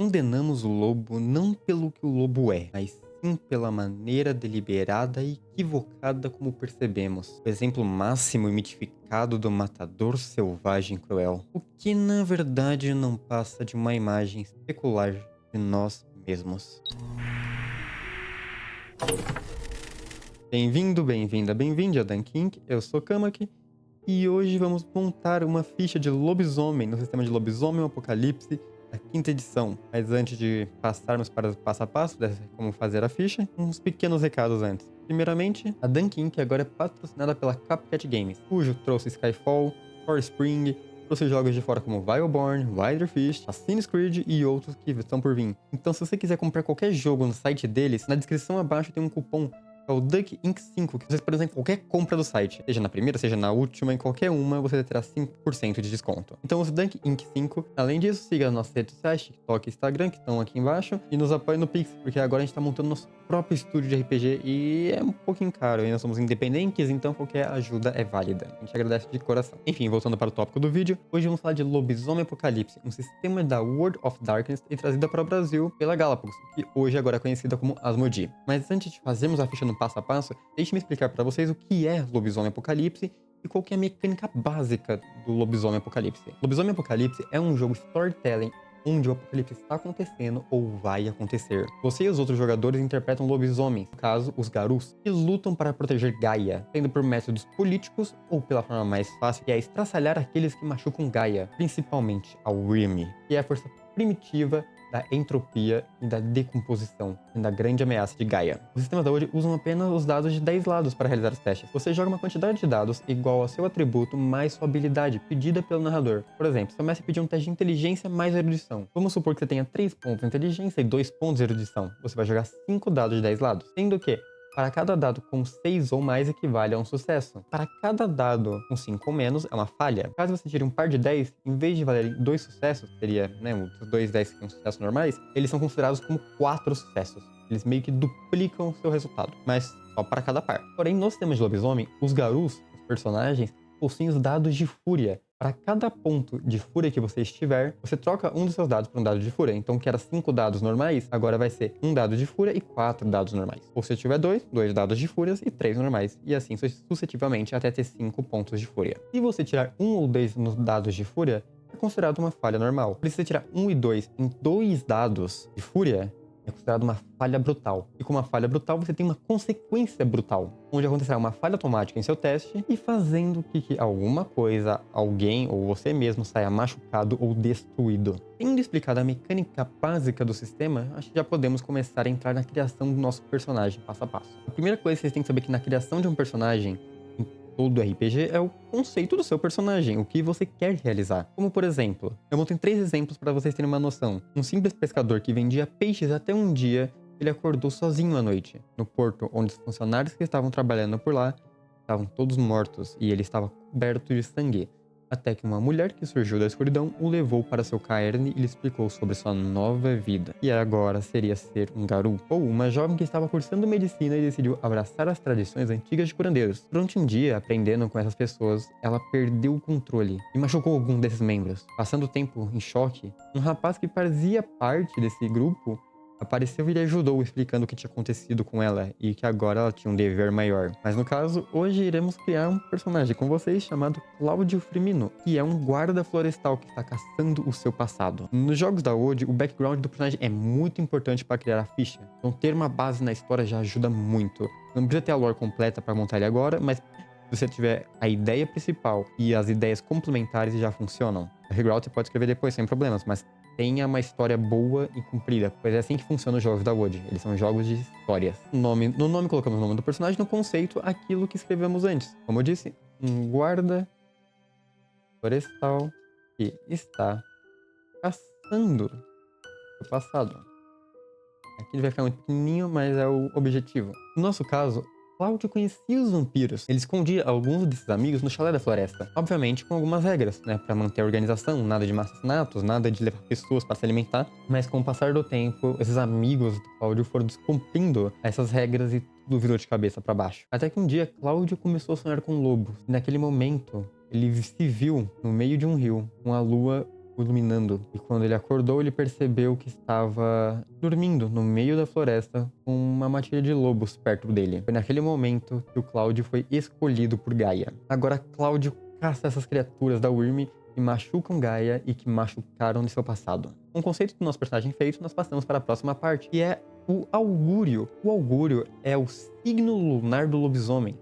Condenamos o lobo não pelo que o lobo é, mas sim pela maneira deliberada e equivocada como percebemos. O exemplo máximo e mitificado do matador selvagem cruel. O que na verdade não passa de uma imagem especular de nós mesmos. Bem-vindo, bem-vinda, bem-vinde a Dunkink, eu sou Kamak e hoje vamos montar uma ficha de lobisomem no sistema de Lobisomem Apocalipse, a quinta edição. Mas antes de passarmos para o passo a passo de como fazer a ficha, uns pequenos recados antes. Primeiramente, a Dunkink agora é patrocinada pela Copycat Games, cujo trouxe Skyfall, Core Spring, trouxe jogos de fora como Vileborn, Widerfish, Assassin's Creed e outros que estão por vir. Então se você quiser comprar qualquer jogo no site deles, na descrição abaixo tem um cupom é o Duck Inc 5, que vocês podem usar em qualquer compra do site. Seja na primeira, seja na última, em qualquer uma, você terá 5% de desconto. Então use Duck Inc 5. Além disso, siga as nossas redes sociais, TikTok e Instagram, que estão aqui embaixo. E nos apoie no Pix, porque agora a gente tá montando nosso próprio estúdio de RPG e é um pouquinho caro. E nós somos independentes, então qualquer ajuda é válida. A gente agradece de coração. Enfim, voltando para o tópico do vídeo, hoje vamos falar de Lobisomem Apocalipse, um sistema da World of Darkness e trazida para o Brasil pela Galápagos, que hoje agora é conhecida como Asmodee. Mas antes de fazermos a ficha no passo a passo, deixe-me explicar para vocês o que é Lobisomem Apocalipse e qual que é a mecânica básica do Lobisomem Apocalipse. Lobisomem Apocalipse é um jogo storytelling onde o apocalipse está acontecendo ou vai acontecer. Você e os outros jogadores interpretam lobisomens, no caso, os Garus, que lutam para proteger Gaia, sendo por métodos políticos ou pela forma mais fácil, que é estraçalhar aqueles que machucam Gaia, principalmente a Wyrm, que é a força primitiva da entropia e da decomposição, sendo a grande ameaça de Gaia. Os sistemas da hoje usam apenas os dados de 10 lados para realizar os testes. Você joga uma quantidade de dados igual ao seu atributo mais sua habilidade pedida pelo narrador. Por exemplo, seu mestre pedir um teste de inteligência mais erudição. Vamos supor que você tenha 3 pontos de inteligência e 2 pontos de erudição. Você vai jogar 5 dados de 10 lados, sendo que para cada dado com 6 ou mais equivale a um sucesso. Para cada dado com 5 ou menos é uma falha. Caso você tire um par de 10, em vez de valerem 2 sucessos, que seria os 2 10 que são sucessos normais, eles são considerados como 4 sucessos. Eles meio que duplicam o seu resultado, mas só para cada par. Porém, no sistema de lobisomem, os Garus, os personagens, possuem os dados de fúria. Para cada ponto de fúria que você estiver, você troca um dos seus dados por um dado de fúria. Então, que era 5 dados normais, agora vai ser um dado de fúria e 4 dados normais. Ou se você tiver 2 dados de fúrias e 3 normais. E assim sucessivamente até ter 5 pontos de fúria. Se você tirar 1 ou 2 nos dados de fúria, é considerado uma falha normal. Se você tirar 1 e 2 em 2 dados de fúria, é considerado uma falha brutal. E com uma falha brutal, você tem uma consequência brutal, onde acontecerá uma falha automática em seu teste e fazendo que alguma coisa, alguém ou você mesmo saia machucado ou destruído. Tendo explicado a mecânica básica do sistema, acho que já podemos começar a entrar na criação do nosso personagem passo a passo. A primeira coisa que vocês têm que saber é que na criação de um personagem, todo RPG é o conceito do seu personagem, o que você quer realizar. Como por exemplo, eu montei 3 exemplos para vocês terem uma noção. Um simples pescador que vendia peixes até um dia, ele acordou sozinho à noite, no porto, onde os funcionários que estavam trabalhando por lá estavam todos mortos e ele estava coberto de sangue. Até que uma mulher que surgiu da escuridão o levou para seu cairn e lhe explicou sobre sua nova vida. E agora seria ser um garu, ou uma jovem que estava cursando medicina e decidiu abraçar as tradições antigas de curandeiros. Durante um dia, aprendendo com essas pessoas, ela perdeu o controle e machucou algum desses membros. Passando o tempo em choque, um rapaz que fazia parte desse grupo apareceu e lhe ajudou, explicando o que tinha acontecido com ela e que agora ela tinha um dever maior. Mas no caso, hoje iremos criar um personagem com vocês chamado Cláudio Firmino, que é um guarda florestal que está caçando o seu passado. Nos jogos da WoD, o background do personagem é muito importante para criar a ficha, então ter uma base na história já ajuda muito. Não precisa ter a lore completa para montar ele agora, mas se você tiver a ideia principal e as ideias complementares já funcionam. A background você pode escrever depois sem problemas, mas tenha uma história boa e comprida, pois é assim que funcionam os jogos da WoD. Eles são jogos de histórias. No nome colocamos o nome do personagem, no conceito, aquilo que escrevemos antes. Como eu disse, um guarda florestal que está caçando o passado. Aqui ele vai ficar muito pequenininho, mas é o objetivo. No nosso caso, Cláudio conhecia os vampiros. Ele escondia alguns desses amigos no chalé da floresta. Obviamente com algumas regras, né? Pra manter a organização, nada de assassinatos, nada de levar pessoas para se alimentar. Mas com o passar do tempo, esses amigos do Cláudio foram descumprindo essas regras e tudo virou de cabeça para baixo. Até que um dia, Cláudio começou a sonhar com lobos. E naquele momento, ele se viu no meio de um rio, com a lua o iluminando. E quando ele acordou, ele percebeu que estava dormindo no meio da floresta com uma matilha de lobos perto dele. Foi naquele momento que o Cláudio foi escolhido por Gaia. Agora Cláudio caça essas criaturas da Wyrm que machucam Gaia e que machucaram de seu passado. Com o conceito do nosso personagem feito, nós passamos para a próxima parte, que é o augúrio. O augúrio é o signo lunar do lobisomem,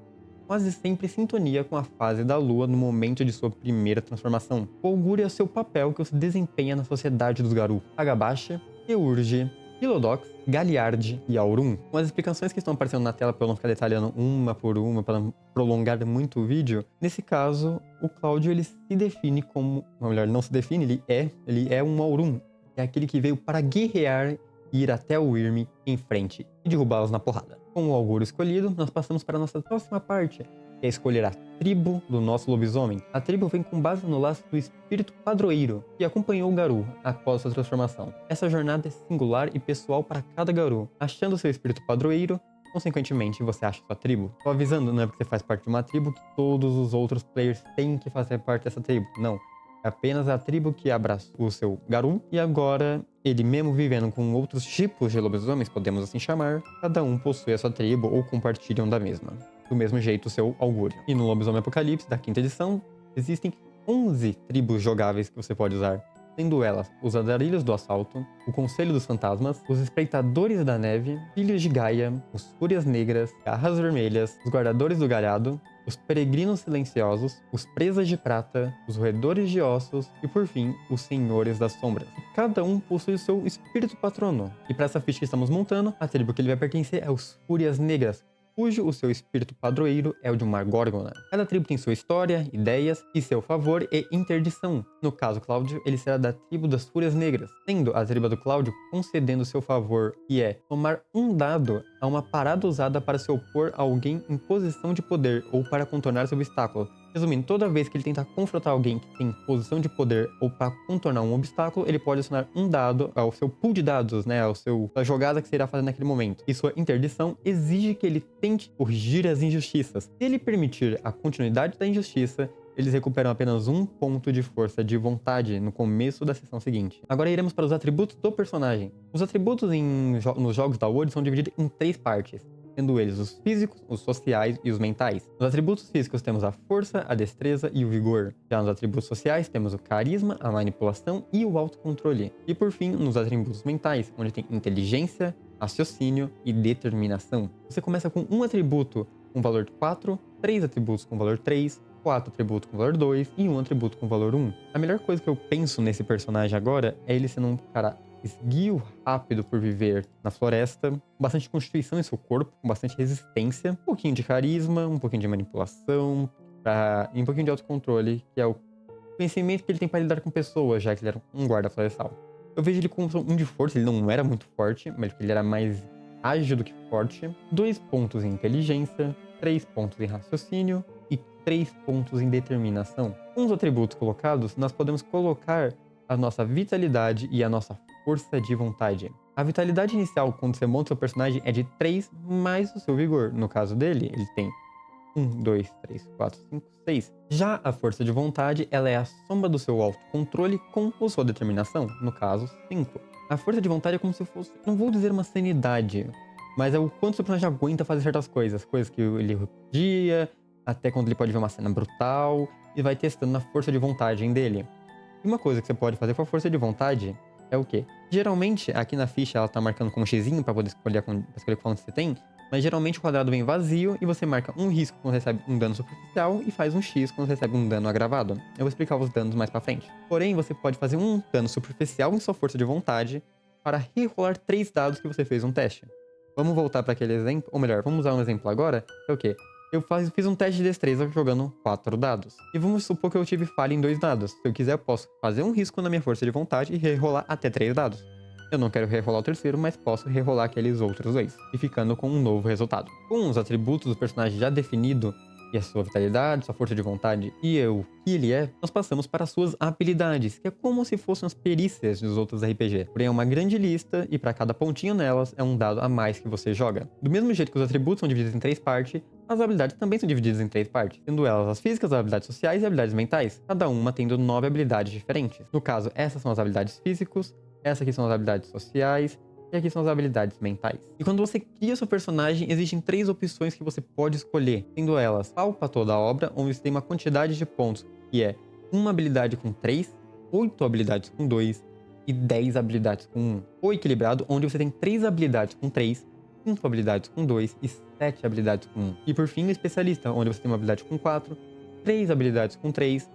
quase sempre em sintonia com a fase da lua no momento de sua primeira transformação. O augúrio é o seu papel que você desempenha na sociedade dos Garou: Agabashi, Eurge, Philodox, Galliard e Aurum. Com as explicações que estão aparecendo na tela para eu não ficar detalhando uma por uma, para não prolongar muito o vídeo, nesse caso, o Cláudio ele se define como, ou melhor, não se define, ele é um Aurum. É aquele que veio para guerrear e ir até o Wyrm em frente e derrubá-los na porrada. Com o augúrio escolhido, nós passamos para a nossa próxima parte, que é escolher a tribo do nosso lobisomem. A tribo vem com base no laço do espírito padroeiro, que acompanhou o Garou após sua transformação. Essa jornada é singular e pessoal para cada Garou. Achando seu espírito padroeiro, consequentemente, você acha sua tribo. Tô avisando, não é porque você faz parte de uma tribo que todos os outros players têm que fazer parte dessa tribo. Não. É apenas a tribo que abraçou o seu Garou, e agora, ele mesmo vivendo com outros tipos de lobisomens, podemos assim chamar, cada um possui a sua tribo ou compartilham da mesma. Do mesmo jeito, o seu augúrio. E no Lobisomem Apocalipse, da 5ª edição, existem 11 tribos jogáveis que você pode usar, sendo elas os Andarilhos do Assalto, o Conselho dos Fantasmas, os Espreitadores da Neve, Filhos de Gaia, os Fúrias Negras, Garras Vermelhas, os Guardadores do Galhado, os Peregrinos Silenciosos, os Presas de Prata, os Roedores de Ossos e, por fim, os Senhores das Sombras. Cada um possui o seu espírito patrono. E para essa ficha que estamos montando, a tribo que ele vai pertencer é os Fúrias Negras, cujo o seu espírito padroeiro é o de uma górgona. Cada tribo tem sua história, ideias e seu favor e interdição. No caso Cláudio, ele será da tribo das Fúrias Negras, sendo a tribo do Cláudio concedendo seu favor, que é tomar um dado a uma parada usada para se opor a alguém em posição de poder ou para contornar seu obstáculo. Resumindo, toda vez que ele tentar confrontar alguém que tem posição de poder ou para contornar um obstáculo, ele pode adicionar um dado ao seu pool de dados, né, a jogada que você irá fazer naquele momento. E sua interdição exige que ele tente corrigir as injustiças. Se ele permitir a continuidade da injustiça, eles recuperam apenas um ponto de força de vontade no começo da sessão seguinte. Agora iremos para os atributos do personagem. Os atributos nos jogos da World são divididos em 3 partes, sendo eles os físicos, os sociais e os mentais. Nos atributos físicos temos a força, a destreza e o vigor. Já nos atributos sociais temos o carisma, a manipulação e o autocontrole. E por fim, nos atributos mentais, onde tem inteligência, raciocínio e determinação. Você começa com um atributo com valor 4, 3 atributos com valor 3, 4 atributos com valor 2 e 1 atributo com valor 1. A melhor coisa que eu penso nesse personagem agora é ele sendo um cara esguio, rápido por viver na floresta, bastante constituição em seu corpo, com bastante resistência, um pouquinho de carisma, um pouquinho de manipulação e um pouquinho de autocontrole, que é o conhecimento que ele tem para lidar com pessoas, já que ele era um guarda florestal. Eu vejo ele como um de força, ele não era muito forte, mas ele era mais ágil do que forte. 2 pontos em inteligência, 3 pontos em raciocínio e 3 pontos em determinação. Com os atributos colocados, nós podemos colocar a nossa vitalidade e a nossa força de vontade. A vitalidade inicial, quando você monta seu personagem, é de 3 mais o seu vigor. No caso dele, ele tem 1, 2, 3, 4, 5, 6. Já a força de vontade, ela é a soma do seu autocontrole com a sua determinação. No caso, 5. A força de vontade é como se fosse, não vou dizer uma sanidade, mas é o quanto seu personagem aguenta fazer certas coisas. Coisas que ele repudia, até quando ele pode ver uma cena brutal, e vai testando na força de vontade dele. E uma coisa que você pode fazer com a força de vontade é o quê? Geralmente, aqui na ficha ela tá marcando com um xizinho pra poder escolher qual você tem, mas geralmente o quadrado vem vazio e você marca um risco quando recebe um dano superficial e faz um X quando recebe um dano agravado. Eu vou explicar os danos mais pra frente. Porém, você pode fazer um dano superficial em sua força de vontade para rerolar 3 dados que você fez um teste. Vamos voltar para aquele exemplo, ou melhor, vamos usar um exemplo agora, que é o quê? Eu fiz um teste de destreza jogando 4 dados. E vamos supor que eu tive falha em 2 dados. Se eu quiser, eu posso fazer um risco na minha força de vontade e rerolar até 3 dados. Eu não quero rerolar o terceiro, mas posso rerolar aqueles outros 2, e ficando com um novo resultado. Com os atributos do personagem já definido, e a sua vitalidade, sua força de vontade e o que ele é, nós passamos para as suas habilidades, que é como se fossem as perícias dos outros RPG. Porém, é uma grande lista e para cada pontinho nelas é um dado a mais que você joga. Do mesmo jeito que os atributos são divididos em 3 partes, As habilidades também são divididas em 3 partes, sendo elas as físicas, as habilidades sociais e habilidades mentais, cada uma tendo 9 habilidades diferentes. No caso, essas são as habilidades físicas, essas aqui são as habilidades sociais, e aqui são as habilidades mentais. E quando você cria seu personagem, existem 3 opções que você pode escolher, sendo elas palpa toda a obra, onde você tem uma quantidade de pontos, que é uma habilidade com 3, 8 habilidades com 2 e 10 habilidades com 1. Ou equilibrado, onde você tem 3 habilidades com 3, 5 habilidades com 2 e 7 habilidades com 1. E por fim, o especialista, onde você tem uma habilidade com 4, 3 habilidades com 3,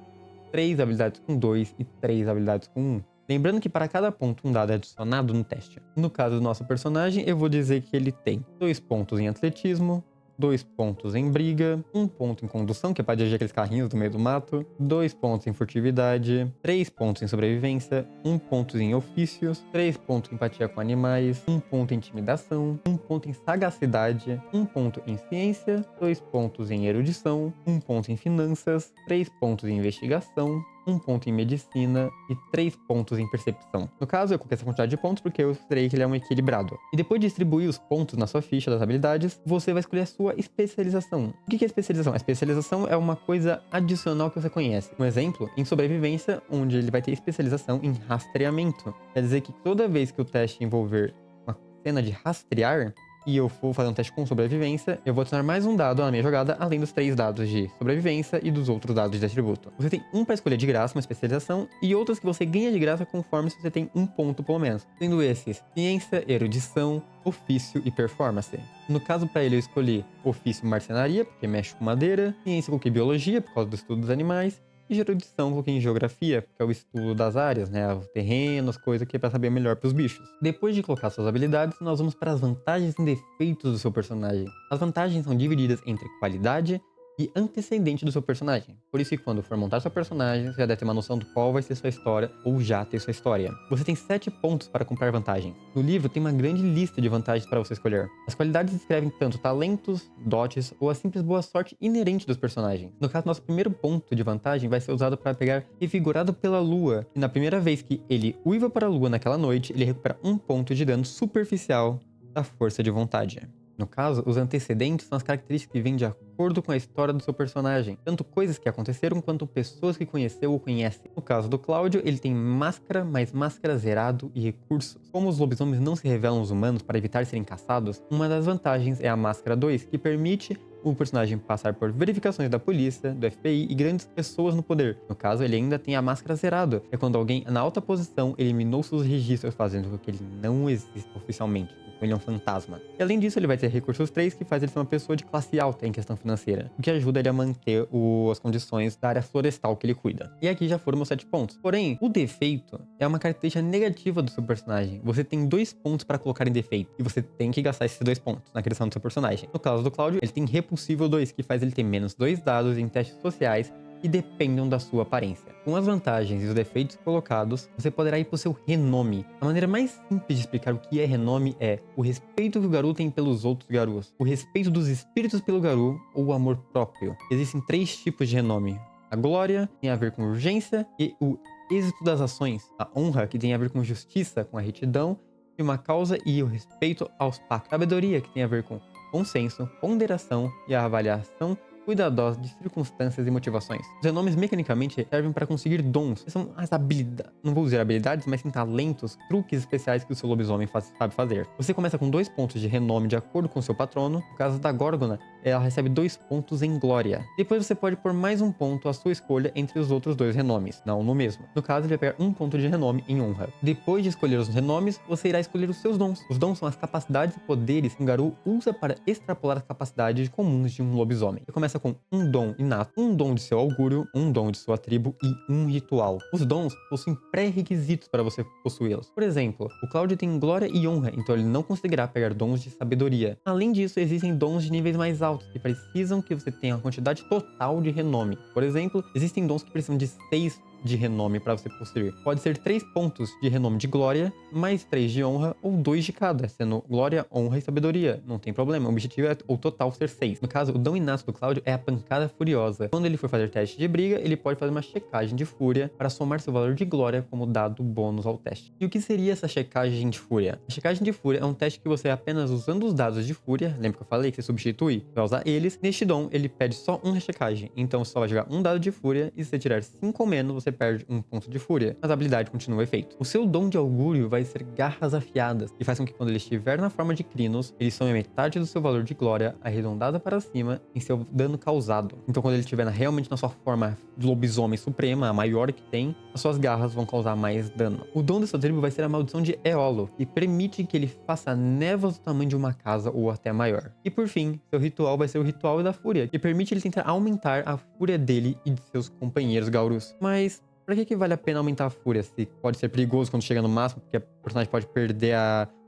3 habilidades com 2 e 3 habilidades com 1. Lembrando que para cada ponto um dado é adicionado no teste. No caso do nosso personagem, eu vou dizer que ele tem 2 pontos em atletismo, 2 pontos em briga, 1 ponto em condução, que é para dirigir aqueles carrinhos do meio do mato, 2 pontos em furtividade, 3 pontos em sobrevivência, 1 ponto em ofícios, 3 pontos em empatia com animais, 1 ponto em intimidação, 1 ponto em sagacidade, 1 ponto em ciência, 2 pontos em erudição, 1 ponto em finanças, 3 pontos em investigação, 1 ponto em medicina e 3 pontos em percepção. No caso, eu coloquei essa quantidade de pontos porque eu considerei que ele é um equilibrado. E depois de distribuir os pontos na sua ficha das habilidades, você vai escolher a sua especialização. O que é especialização? A especialização é uma coisa adicional que você conhece. Um exemplo, em sobrevivência, onde ele vai ter especialização em rastreamento. Quer dizer que toda vez que o teste envolver uma cena de rastrear, e eu for fazer um teste com sobrevivência, eu vou adicionar mais um dado na minha jogada, além dos 3 dados de sobrevivência e dos outros dados de atributo. Você tem um para escolher de graça, uma especialização, e outros que você ganha de graça conforme você tem um ponto pelo menos. Sendo esses ciência, erudição, ofício e performance. No caso, para ele eu escolhi ofício marcenaria, porque mexe com madeira, ciência coloquei biologia, por causa do estudo dos animais, e erudição coloquei em geografia, que é o estudo das áreas, né? O terreno, as coisas que é pra saber melhor pros bichos. Depois de colocar suas habilidades, nós vamos para as vantagens e defeitos do seu personagem. As vantagens são divididas entre qualidade e antecedente do seu personagem. Por isso que quando for montar seu personagem, você já deve ter uma noção de qual vai ser sua história ou já ter sua história. Você tem 7 pontos para comprar vantagens. No livro tem uma grande lista de vantagens para você escolher. As qualidades descrevem tanto talentos, dotes ou a simples boa sorte inerente dos personagens. No caso, nosso primeiro ponto de vantagem vai ser usado para pegar Revigorado pela Lua. E na primeira vez que ele uiva para a Lua naquela noite, ele recupera 1 ponto de dano superficial da força de vontade. No caso, os antecedentes são as características que vêm de acordo com a história do seu personagem, tanto coisas que aconteceram quanto pessoas que conheceu ou conhece. No caso do Cláudio, ele tem máscara, mais máscara zerado e recursos. Como os lobisomens não se revelam aos humanos para evitar serem caçados, uma das vantagens é a Máscara 2, que permite o personagem passar por verificações da polícia, do FBI e grandes pessoas no poder. No caso, ele ainda tem a máscara zerado, que é quando alguém na alta posição eliminou seus registros, fazendo com que ele não exista oficialmente. Ele é um fantasma. E além disso, ele vai ter recursos 3, que faz ele ser uma pessoa de classe alta em questão financeira, o que ajuda ele a manter as condições da área florestal que ele cuida. E aqui já foram meus 7 pontos. Porém, o defeito é uma característica negativa do seu personagem. Você tem 2 pontos para colocar em defeito, e você tem que gastar esses 2 pontos na criação do seu personagem. No caso do Cláudio, ele tem Repulsivo 2, que faz ele ter menos 2 dados em testes sociais e dependam da sua aparência. Com as vantagens e os defeitos colocados, você poderá ir para o seu renome. A maneira mais simples de explicar o que é renome é o respeito que o Garou tem pelos outros Garus, o respeito dos espíritos pelo Garou ou o amor próprio. Existem 3 tipos de renome. A glória tem a ver com urgência e o êxito das ações. A honra, que tem a ver com justiça, com a retidão e uma causa, e o respeito aos pactos. A sabedoria, que tem a ver com consenso, ponderação e a avaliação cuidadosa de circunstâncias e motivações. Os renomes mecanicamente servem para conseguir dons, que são as habilidades, não vou dizer habilidades, mas sim talentos, truques especiais que o seu lobisomem sabe fazer. Você começa com 2 pontos de renome de acordo com o seu patrono. No caso da Górgona, ela recebe 2 pontos em glória. Depois você pode pôr mais um ponto à sua escolha entre os outros 2 renomes, não no mesmo. No caso, ele vai pegar 1 ponto de renome em honra. Depois de escolher os renomes, você irá escolher os seus dons. Os dons são as capacidades e poderes que um Garou usa para extrapolar as capacidades comuns de um lobisomem. Ele começa com um dom inato, um dom de seu augúrio, um dom de sua tribo e um ritual. Os dons possuem pré-requisitos para você possuí-los. Por exemplo, o Cláudio tem glória e honra, então ele não conseguirá pegar dons de sabedoria. Além disso, existem dons de níveis mais altos, que precisam que você tenha uma quantidade total de renome. Por exemplo, existem dons que precisam de 6 de renome para você possuir. Pode ser 3 pontos de renome de glória, mais 3 de honra, ou 2 de cada, sendo glória, honra e sabedoria. Não tem problema, o objetivo é o total ser 6. No caso, o dom inato do Cláudio é a pancada furiosa. Quando ele for fazer teste de briga, ele pode fazer uma checagem de fúria para somar seu valor de glória como dado bônus ao teste. E o que seria essa checagem de fúria? A checagem de fúria é um teste que você apenas usando os dados de fúria, lembra que eu falei que você substitui, vai usar eles. Neste dom, ele pede só uma checagem, então você só vai jogar um dado de fúria e se você tirar 5 ou menos, você perde um ponto de fúria, mas a habilidade continua o efeito. O seu dom de augúrio vai ser garras afiadas, que faz com que quando ele estiver na forma de Crinos, ele some metade do seu valor de glória, arredondada para cima, em seu dano causado. Então quando ele estiver realmente na sua forma de lobisomem suprema, a maior que tem, as suas garras vão causar mais dano. O dom dessa tribo vai ser a maldição de Eolo, que permite que ele faça névoas do tamanho de uma casa ou até maior. E por fim, seu ritual vai ser o ritual da fúria, que permite ele tentar aumentar a fúria dele e de seus companheiros Gaurus. Mas pra que vale a pena aumentar a fúria? Se pode ser perigoso quando chega no máximo, porque o personagem pode perder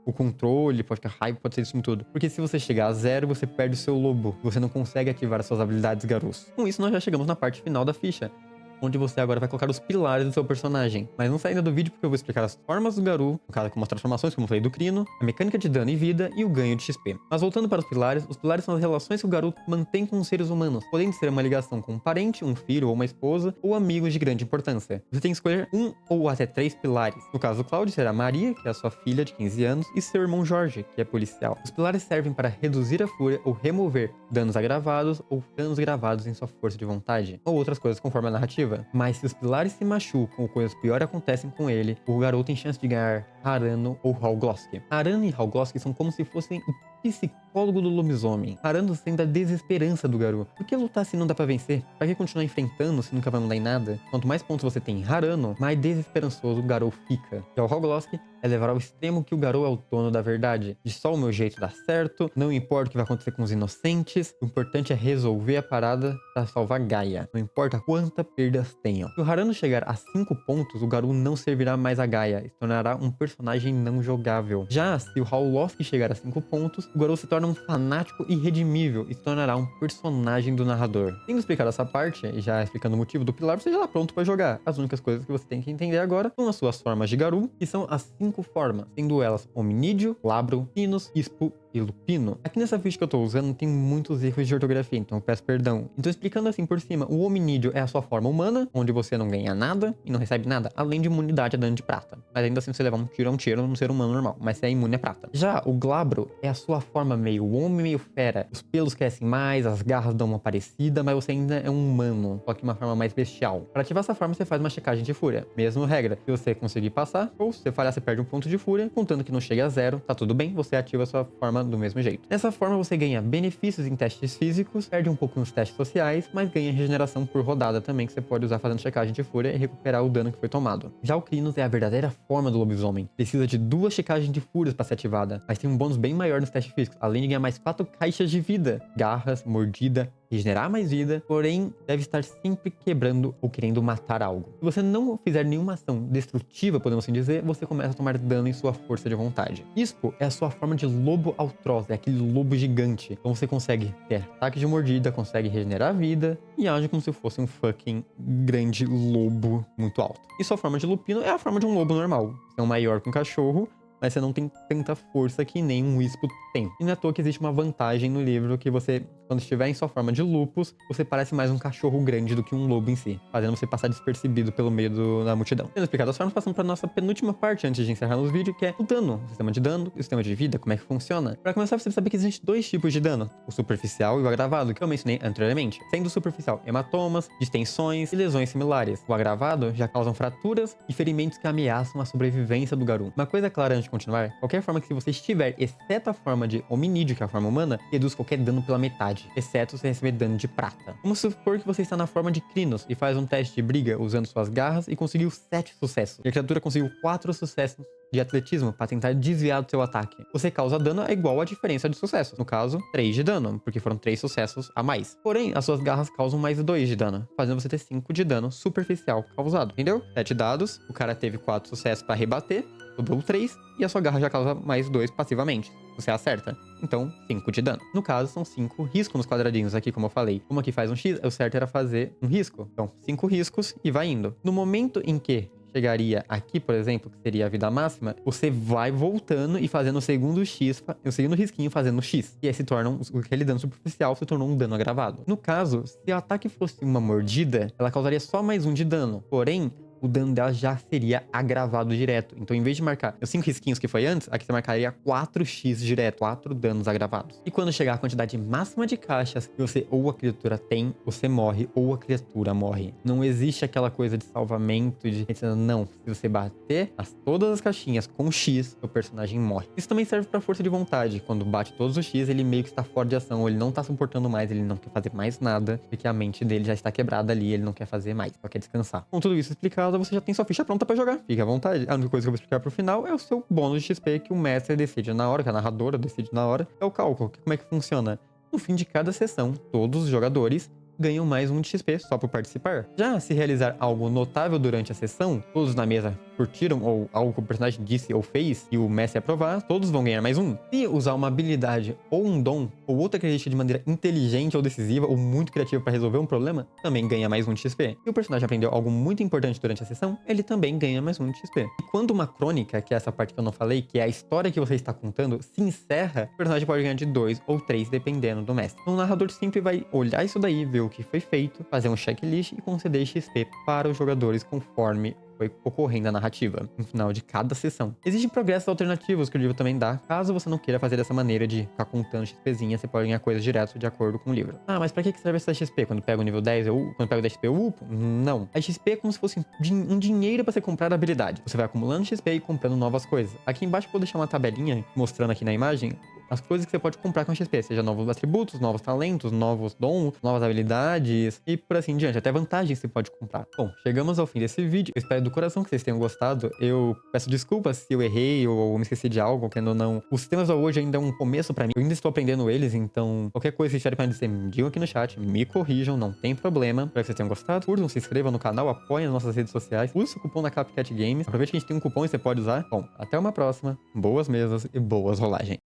o controle, pode ficar raiva, pode ser isso em tudo. Porque se você chegar a 0, você perde o seu lobo. Você não consegue ativar as suas habilidades Garus. Com isso, nós já chegamos na parte final da ficha, onde você agora vai colocar os pilares do seu personagem. Mas não sai ainda do vídeo porque eu vou explicar as formas do Garu, no caso como as transformações, como eu falei do Crino, a mecânica de dano e vida e o ganho de XP. Mas voltando para os pilares são as relações que o Garu mantém com os seres humanos, podendo ser uma ligação com um parente, um filho ou uma esposa, ou amigos de grande importância. Você tem que escolher um ou até 3 pilares. No caso do Cláudio será Maria, que é a sua filha de 15 anos, e seu irmão Jorge, que é policial. Os pilares servem para reduzir a fúria ou remover danos agravados ou danos gravados em sua força de vontade, ou outras coisas conforme a narrativa. Mas se os pilares se machucam ou coisas piores acontecem com ele, o garoto tem chance de ganhar Arano ou Halglosk. Arano e Halglosk são como se fossem o psicólogo do lobisomem. Arano sendo a desesperança do Garu. Por que lutar se não dá pra vencer? Pra que continuar enfrentando se nunca vai mudar em nada? Quanto mais pontos você tem em Arano, mais desesperançoso o Garou fica. Já o Halglosk é levar ao extremo que o Garou é o dono da verdade. De só o meu jeito dá certo, não importa o que vai acontecer com os inocentes, o importante é resolver a parada pra salvar Gaia. Não importa quantas perdas tenham. Se o Arano chegar a 5 pontos, o Garou não servirá mais a Gaia e se tornará um personagem não jogável. Já se o Halglosk chegar a 5 pontos, o Garou se torna um fanático irredimível e se tornará um personagem do narrador. Tendo explicado essa parte, e já explicando o motivo do pilar, você já está pronto para jogar. As únicas coisas que você tem que entender agora são as suas formas de Garou, que são as 5 formas, sendo elas Hominídeo, Glabro, Crinos, Ispo e Lupino. Aqui nessa ficha que eu tô usando tem muitos erros de ortografia, então eu peço perdão. Então explicando assim por cima, o Hominídeo é a sua forma humana, onde você não ganha nada e não recebe nada, além de imunidade a dano de prata. Mas ainda assim você levar um tiro num ser humano normal, mas você é imune a prata. Já o Glabro é a sua forma meio homem, meio fera. Os pelos crescem mais, as garras dão uma parecida, mas você ainda é um humano, só que uma forma mais bestial. Para ativar essa forma você faz uma checagem de fúria. Mesmo regra, se você conseguir passar, ou se você falhar você perde um ponto de fúria, contando que não chegue a 0, tá tudo bem, você ativa a sua forma do mesmo jeito. Dessa forma você ganha benefícios em testes físicos, perde um pouco nos testes sociais, mas ganha regeneração por rodada também, que você pode usar fazendo checagem de fúria e recuperar o dano que foi tomado. Já o Crinos é a verdadeira forma do lobisomem. Precisa de 2 checagens de fúrias para ser ativada, mas tem um bônus bem maior nos testes físicos, além de ganhar mais 4 caixas de vida, garras, mordida, regenerar mais vida, porém deve estar sempre quebrando ou querendo matar algo. Se você não fizer nenhuma ação destrutiva, podemos assim dizer, você começa a tomar dano em sua força de vontade. Ispo é a sua forma de lobo altroz, é aquele lobo gigante. Então você consegue ter ataque de mordida, consegue regenerar a vida e age como se fosse um fucking grande lobo muito alto. E sua forma de lupino é a forma de um lobo normal. Você é um maior que um cachorro, mas você não tem tanta força que nem um Ispo tem. E não é à toa que existe uma vantagem no livro que você, quando estiver em sua forma de lupus, você parece mais um cachorro grande do que um lobo em si, fazendo você passar despercebido pelo meio da multidão. Tendo explicado as formas, passando para nossa penúltima parte antes de encerrar os vídeos, que é o dano. O sistema de dano, o sistema de vida, como é que funciona. Para começar, você precisa saber que existem 2 tipos de dano, o superficial e o agravado, que eu mencionei anteriormente. Sendo o superficial hematomas, distensões e lesões similares. O agravado já causam fraturas e ferimentos que ameaçam a sobrevivência do Garu. Uma coisa clara antes de continuar, qualquer forma que você estiver, exceto a forma de hominídeo, que é a forma humana, reduz qualquer dano pela metade, exceto se receber dano de prata. Vamos supor que você está na forma de Crinos e faz um teste de briga usando suas garras e conseguiu 7 sucessos. E a criatura conseguiu 4 sucessos de atletismo para tentar desviar do seu ataque. Você causa dano é igual a diferença de sucessos. No caso, 3 de dano, porque foram 3 sucessos a mais. Porém, as suas garras causam mais 2 de dano, fazendo você ter 5 de dano superficial causado, entendeu? 7 dados, o cara teve 4 sucessos para rebater, sobrou 3, e a sua garra já causa mais 2 passivamente. Você acerta. Então, 5 de dano. No caso, são 5 riscos nos quadradinhos aqui, como eu falei. Como aqui faz um X, o certo era fazer um risco. Então, 5 riscos e vai indo. No momento em que chegaria aqui, por exemplo, que seria a vida máxima, você vai voltando e fazendo o segundo X, o segundo risquinho fazendo X. E aí se torna aquele dano superficial se tornou um dano agravado. No caso, se o ataque fosse uma mordida, ela causaria só mais 1 de dano. Porém, o dano dela já seria agravado direto. Então, em vez de marcar os 5 risquinhos que foi antes, aqui você marcaria 4x direto, 4 danos agravados. E quando chegar a quantidade máxima de caixas que você ou a criatura tem, você morre ou a criatura morre. Não existe aquela coisa de salvamento, de... Não, se você bater todas as caixinhas com X, o personagem morre. Isso também serve pra força de vontade. Quando bate todos os X, ele meio que está fora de ação, ele não tá suportando mais, ele não quer fazer mais nada, porque a mente dele já está quebrada ali, ele não quer fazer mais, só quer descansar. Com tudo isso explicado, você já tem sua ficha pronta pra jogar. Fique à vontade. A única coisa que eu vou explicar pro final é o seu bônus de XP que o mestre decide na hora, que a narradora decide na hora. É o cálculo. Como é que funciona? No fim de cada sessão, todos os jogadores ganham mais 1 de XP só por participar. Já se realizar algo notável durante a sessão, todos na mesa curtiram ou algo que o personagem disse ou fez e o mestre aprovar, todos vão ganhar mais 1. Se usar uma habilidade ou um dom ou outra característica de maneira inteligente ou decisiva ou muito criativa para resolver um problema, também ganha mais 1 de XP. Se o personagem aprendeu algo muito importante durante a sessão, ele também ganha mais 1 de XP. E quando uma crônica, que é essa parte que eu não falei, que é a história que você está contando, se encerra, o personagem pode ganhar de 2 ou 3 dependendo do mestre. Então, o narrador sempre vai olhar isso daí, ver o que foi feito, fazer um checklist e conceder XP para os jogadores conforme foi ocorrendo a narrativa, no final de cada sessão. Existem progressos alternativos que o livro também dá, caso você não queira fazer dessa maneira de ficar contando XPzinha, você pode ganhar coisas direto de acordo com o livro. Ah, mas pra que serve essa XP? Quando pega o nível 10, quando pega o 10 XP, eu upo? Não. A XP é como se fosse um dinheiro pra você comprar habilidade. Você vai acumulando XP e comprando novas coisas. Aqui embaixo eu vou deixar uma tabelinha mostrando aqui na imagem as coisas que você pode comprar com XP, seja novos atributos, novos talentos, novos dons, novas habilidades e por assim em diante, até vantagens você pode comprar. Bom, chegamos ao fim desse vídeo, eu espero do coração que vocês tenham gostado, eu peço desculpas se eu errei ou me esqueci de algo, querendo ou não. Os sistemas hoje ainda é um começo pra mim, eu ainda estou aprendendo eles, então qualquer coisa que vocês tiverem pra dizer, me digam aqui no chat, me corrijam, não tem problema. Espero que vocês tenham gostado, curtam, se inscrevam no canal, apoiem as nossas redes sociais, use o cupom da Copycat Games, aproveite que a gente tem um cupom e você pode usar. Bom, até uma próxima, boas mesas e boas rolagens.